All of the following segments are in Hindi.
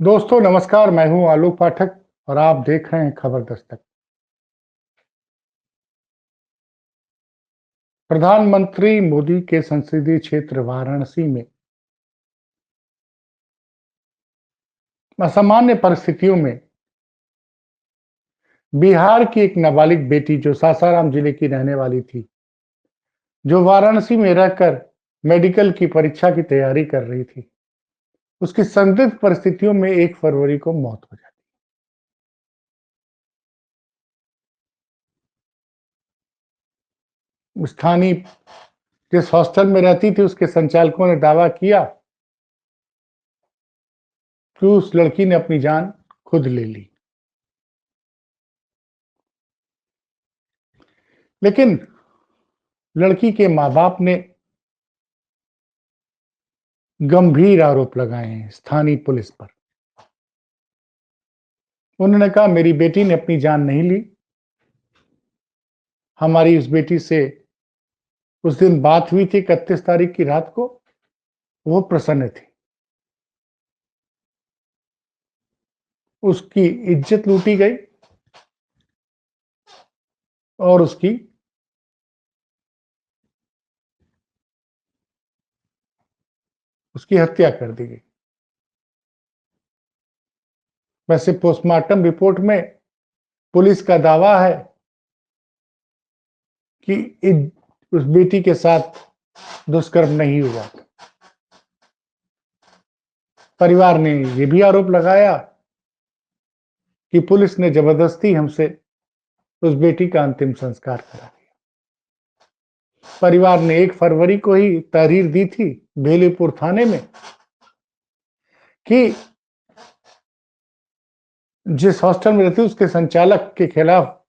दोस्तों नमस्कार, मैं हूं आलोक पाठक और आप देख रहे हैं खबर दस्तक। प्रधानमंत्री मोदी के संसदीय क्षेत्र वाराणसी में असामान्य परिस्थितियों में बिहार की एक नाबालिग बेटी जो सासाराम जिले की रहने वाली थी, जो वाराणसी में रहकर मेडिकल की परीक्षा की तैयारी कर रही थी, उसकी संदिग्ध परिस्थितियों में 1 फरवरी को मौत हो जाती। स्थानीय जिस हॉस्टल में रहती थी, उसके संचालकों ने दावा किया कि उस लड़की ने अपनी जान खुद ले ली। लेकिन लड़की के माँ-बाप ने गंभीर आरोप लगाए हैं स्थानीय पुलिस पर। उन्होंने कहा मेरी बेटी ने अपनी जान नहीं ली। हमारी उस बेटी से उस दिन बात हुई थी 31 तारीख की रात को, वो प्रसन्न थी। उसकी इज्जत लूटी गई और उसकी हत्या कर दी गई। वैसे पोस्टमार्टम रिपोर्ट में पुलिस का दावा है कि उस बेटी के साथ दुष्कर्म नहीं हुआ। परिवार ने ये भी आरोप लगाया कि पुलिस ने जबरदस्ती हमसे उस बेटी का अंतिम संस्कार करा दिया। परिवार ने 1 फरवरी को ही तहरीर दी थी भेलीपुर थाने में कि जिस हॉस्टल में रहती उसके संचालक के खिलाफ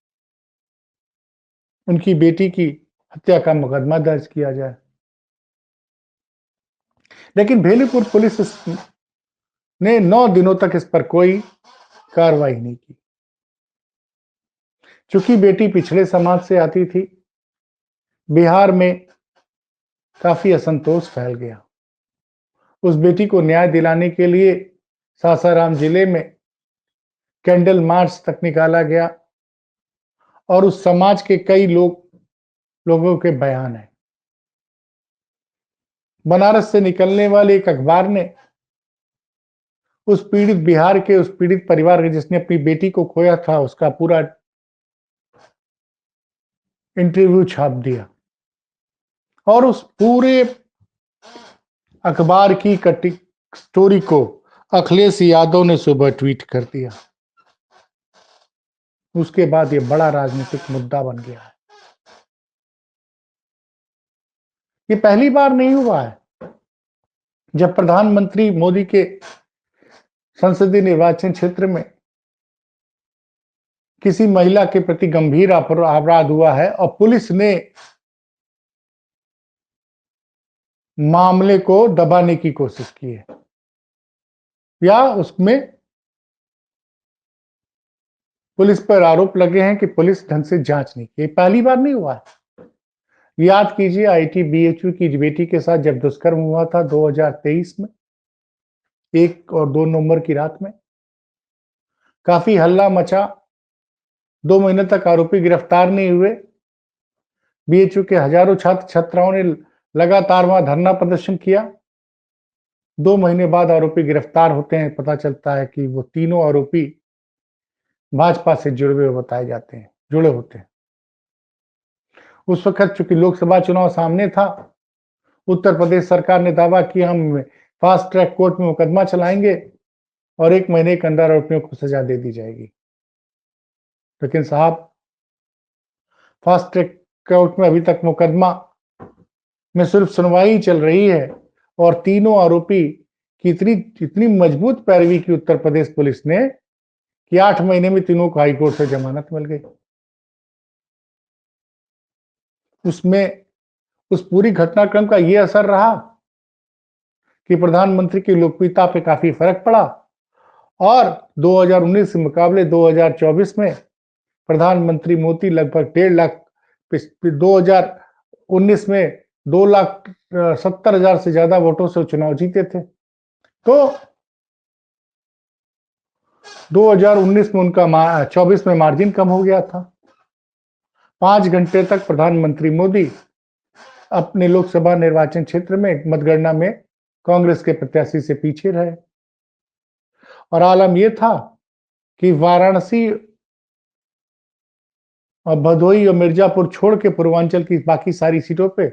उनकी बेटी की हत्या का मुकदमा दर्ज किया जाए। लेकिन भेलीपुर पुलिस ने 9 दिनों तक इस पर कोई कार्रवाई नहीं की। चूंकि बेटी पिछड़े समाज से आती थी, बिहार में काफी असंतोष फैल गया। उस बेटी को न्याय दिलाने के लिए सासाराम जिले में कैंडल मार्च तक निकाला गया और उस समाज के कई लोगों के बयान हैं। बनारस से निकलने वाले एक अखबार ने उस पीड़ित बिहार के उस पीड़ित परिवार के जिसने अपनी बेटी को खोया था, उसका पूरा इंटरव्यू छाप दिया और उस पूरे अखबार की कटी स्टोरी को अखिलेश यादव ने सुबह ट्वीट कर दिया। उसके बाद ये बड़ा राजनीतिक मुद्दा बन गया है। ये पहली बार नहीं हुआ है जब प्रधानमंत्री मोदी के संसदीय निर्वाचन क्षेत्र में किसी महिला के प्रति गंभीर अपराध हुआ है और पुलिस ने मामले को दबाने की कोशिश की है या उसमें पुलिस पर आरोप लगे हैं कि पुलिस ढंग से जांच नहीं की। पहली बार नहीं हुआ है। याद कीजिए आईटीबीएचयू की बेटी के साथ जब दुष्कर्म हुआ था 2023 में 1 और 2 नवंबर की रात में, काफी हल्ला मचा। 2 महीने तक आरोपी गिरफ्तार नहीं हुए। बीएचयू के हजारों छात्र छात्राओं ने लगातार वहां धरना प्रदर्शन किया। 2 महीने बाद आरोपी गिरफ्तार होते हैं। पता चलता है कि वो तीनों आरोपी भाजपा से जुड़े हुए बताए जाते हैं, जुड़े होते हैं। उस वक्त चूंकि लोकसभा चुनाव सामने था, उत्तर प्रदेश सरकार ने दावा किया हम फास्ट ट्रैक कोर्ट में मुकदमा चलाएंगे और 1 महीने के अंदर आरोपियों को सजा दे दी जाएगी। लेकिन साहब, फास्ट ट्रैक कोर्ट में अभी तक मुकदमा में सिर्फ सुनवाई चल रही है और तीनों आरोपी की इतनी मजबूत पैरवी की उत्तर प्रदेश पुलिस ने कि 8 महीने में तीनों को हाईकोर्ट से जमानत मिल गई। उसमें उस पूरी घटनाक्रम का यह असर रहा कि प्रधानमंत्री की लोकप्रियता पे काफी फर्क पड़ा और 2019 के मुकाबले 2024 में प्रधानमंत्री मोदी लगभग 1.5 लाख 2019 में 2,70,000 से ज्यादा वोटों से चुनाव जीते थे। तो 2019 में उनका 24 में मार्जिन कम हो गया था। 5 घंटे तक प्रधानमंत्री मोदी अपने लोकसभा निर्वाचन क्षेत्र में मतगणना में कांग्रेस के प्रत्याशी से पीछे रहे और आलम यह था कि वाराणसी और भदोही और मिर्जापुर छोड़ के पूर्वांचल की बाकी सारी सीटों पे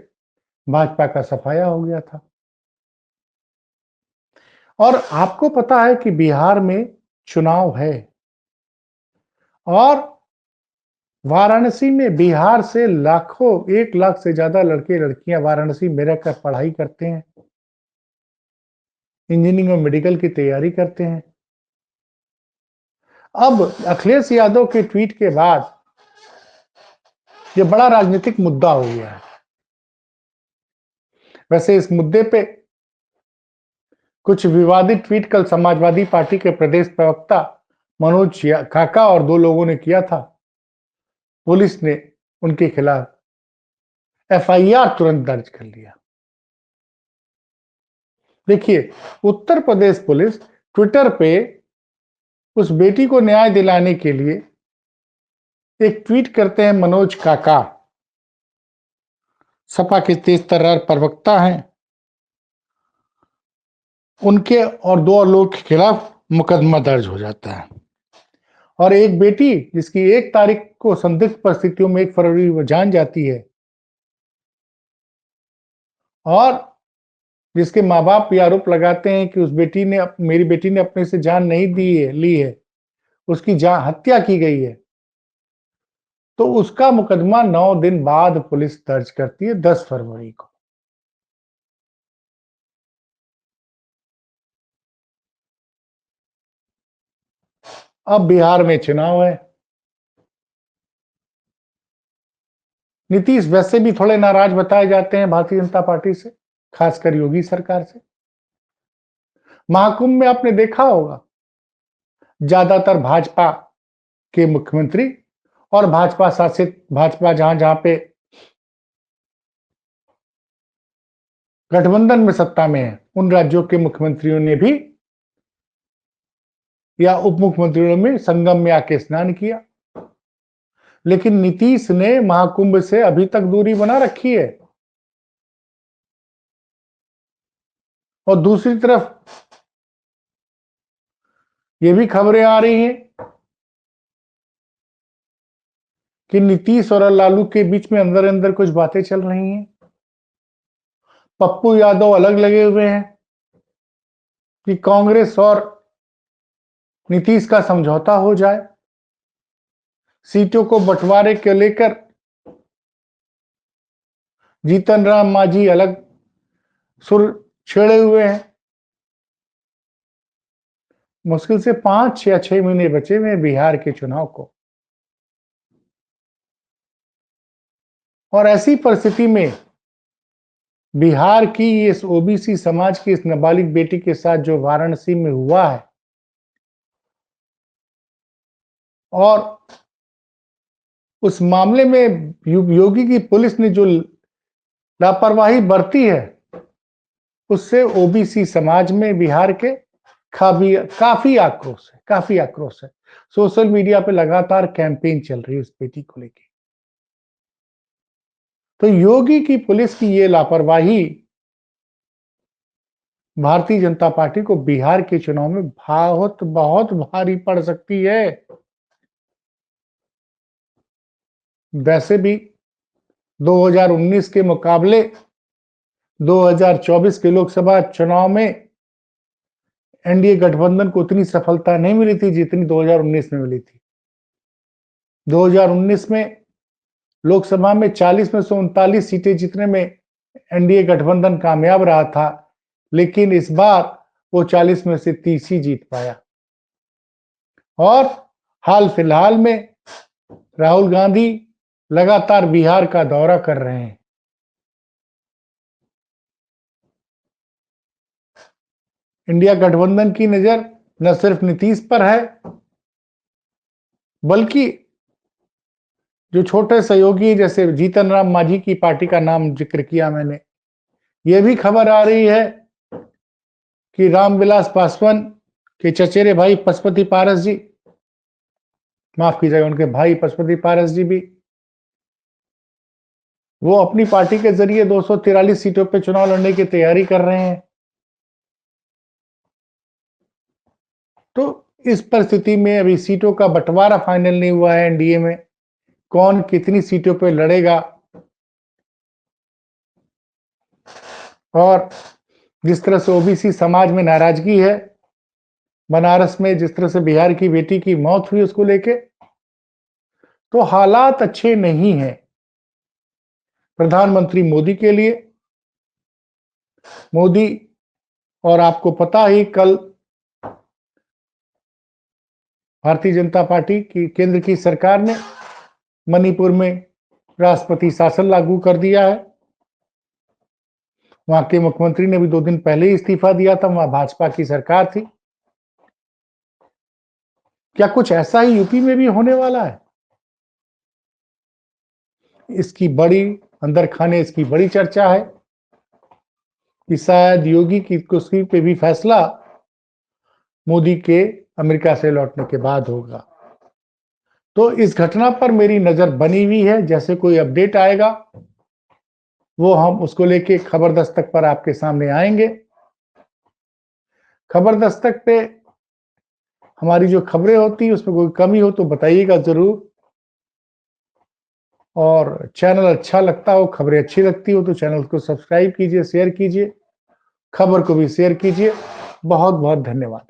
भाजपा का सफाया हो गया था। और आपको पता है कि बिहार में चुनाव है और वाराणसी में बिहार से लाखों 1 लाख से ज्यादा लड़के लड़कियां वाराणसी में रहकर पढ़ाई करते हैं, इंजीनियरिंग और मेडिकल की तैयारी करते हैं। अब अखिलेश यादव के ट्वीट के बाद यह बड़ा राजनीतिक मुद्दा हो गया है। वैसे इस मुद्दे पे कुछ विवादित ट्वीट कल समाजवादी पार्टी के प्रदेश प्रवक्ता मनोज काका और 2 लोगों ने किया था। पुलिस ने उनके खिलाफ एफआईआर तुरंत दर्ज कर लिया। देखिए, उत्तर प्रदेश पुलिस ट्विटर पे उस बेटी को न्याय दिलाने के लिए एक ट्वीट करते हैं। मनोज काका सपा के तेज तर्रार प्रवक्ता हैं, उनके और 2 और लोग के खिलाफ मुकदमा दर्ज हो जाता है और एक बेटी जिसकी 1 तारीख को संदिग्ध परिस्थितियों में 1 फरवरी वो जान जाती है और जिसके माँ बाप ये आरोप लगाते हैं कि मेरी बेटी ने अपने से जान नहीं ली है, उसकी हत्या की गई है, तो उसका मुकदमा 9 दिन बाद पुलिस दर्ज करती है, 10 फरवरी को। अब बिहार में चुनाव है। नीतीश वैसे भी थोड़े नाराज बताए जाते हैं भारतीय जनता पार्टी से, खासकर योगी सरकार से। महाकुंभ में आपने देखा होगा ज्यादातर भाजपा के मुख्यमंत्री और भाजपा शासित भाजपा जहां जहां पे गठबंधन में सत्ता में है उन राज्यों के मुख्यमंत्रियों ने भी या उप मुख्यमंत्रियों ने संगम में आके स्नान किया। लेकिन नीतीश ने महाकुंभ से अभी तक दूरी बना रखी है और दूसरी तरफ ये भी खबरें आ रही हैं कि नीतीश और लालू के बीच में अंदर अंदर कुछ बातें चल रही हैं। पप्पू यादव अलग लगे हुए हैं कि कांग्रेस और नीतीश का समझौता हो जाए, सीटों को बंटवारे के लेकर जीतन राम मांझी अलग सुर छेड़े हुए हैं। मुश्किल से 5 या 6 महीने बचे हुए बिहार के चुनाव को और ऐसी परिस्थिति में बिहार की इस ओबीसी समाज की इस नाबालिग बेटी के साथ जो वाराणसी में हुआ है और उस मामले में योगी की पुलिस ने जो लापरवाही बरती है उससे ओबीसी समाज में बिहार के काफी आक्रोश है। सोशल मीडिया पे लगातार कैंपेन चल रही है उस बेटी को लेकर। तो योगी की पुलिस की ये लापरवाही भारतीय जनता पार्टी को बिहार के चुनाव में बहुत भारी पड़ सकती है। वैसे भी 2019 के मुकाबले 2024 के लोकसभा चुनाव में एनडीए गठबंधन को उतनी सफलता नहीं मिली थी जितनी 2019 में मिली थी। 2019 में लोकसभा में 40 में से 39 सीटें जीतने में एनडीए गठबंधन कामयाब रहा था, लेकिन इस बार वो 40 में से 30 ही जीत पाया। और हाल फिलहाल में राहुल गांधी लगातार बिहार का दौरा कर रहे हैं। इंडिया गठबंधन की नजर न सिर्फ नीतीश पर है बल्कि जो छोटे सहयोगी जैसे जीतन राम मांझी की पार्टी का नाम जिक्र किया मैंने, यह भी खबर आ रही है कि रामविलास पासवान कि चचेरे भाई पशुपति पारस जी, माफ कीजिएगा, उनके भाई पशुपति पारस जी भी, वो अपनी पार्टी के जरिए 243 सीटों पे चुनाव लड़ने की तैयारी कर रहे हैं। तो इस परिस्थिति में अभी सीटों का बंटवारा फाइनल नहीं हुआ है एनडीए में, कौन कितनी सीटों पे लड़ेगा। और जिस तरह से ओबीसी समाज में नाराजगी है, बनारस में जिस तरह से बिहार की बेटी की मौत हुई उसको लेके, तो हालात अच्छे नहीं हैं प्रधानमंत्री मोदी के लिए। मोदी, और आपको पता ही कल भारतीय जनता पार्टी की केंद्र की सरकार ने मणिपुर में राष्ट्रपति शासन लागू कर दिया है। वहां के मुख्यमंत्री ने भी 2 दिन पहले ही इस्तीफा दिया था, वहां भाजपा की सरकार थी। क्या कुछ ऐसा ही यूपी में भी होने वाला है? इसकी बड़ी अंदर खाने इसकी बड़ी चर्चा है कि शायद योगी की कुर्सी पे भी फैसला मोदी के अमेरिका से लौटने के बाद होगा। तो इस घटना पर मेरी नजर बनी हुई है, जैसे कोई अपडेट आएगा वो हम उसको लेके खबर दस्तक पर आपके सामने आएंगे। खबर दस्तक पे हमारी जो खबरें होती है उसमें कोई कमी हो तो बताइएगा जरूर। और चैनल अच्छा लगता हो, खबरें अच्छी लगती हो तो चैनल को सब्सक्राइब कीजिए, शेयर कीजिए, खबर को भी शेयर कीजिए। बहुत बहुत धन्यवाद।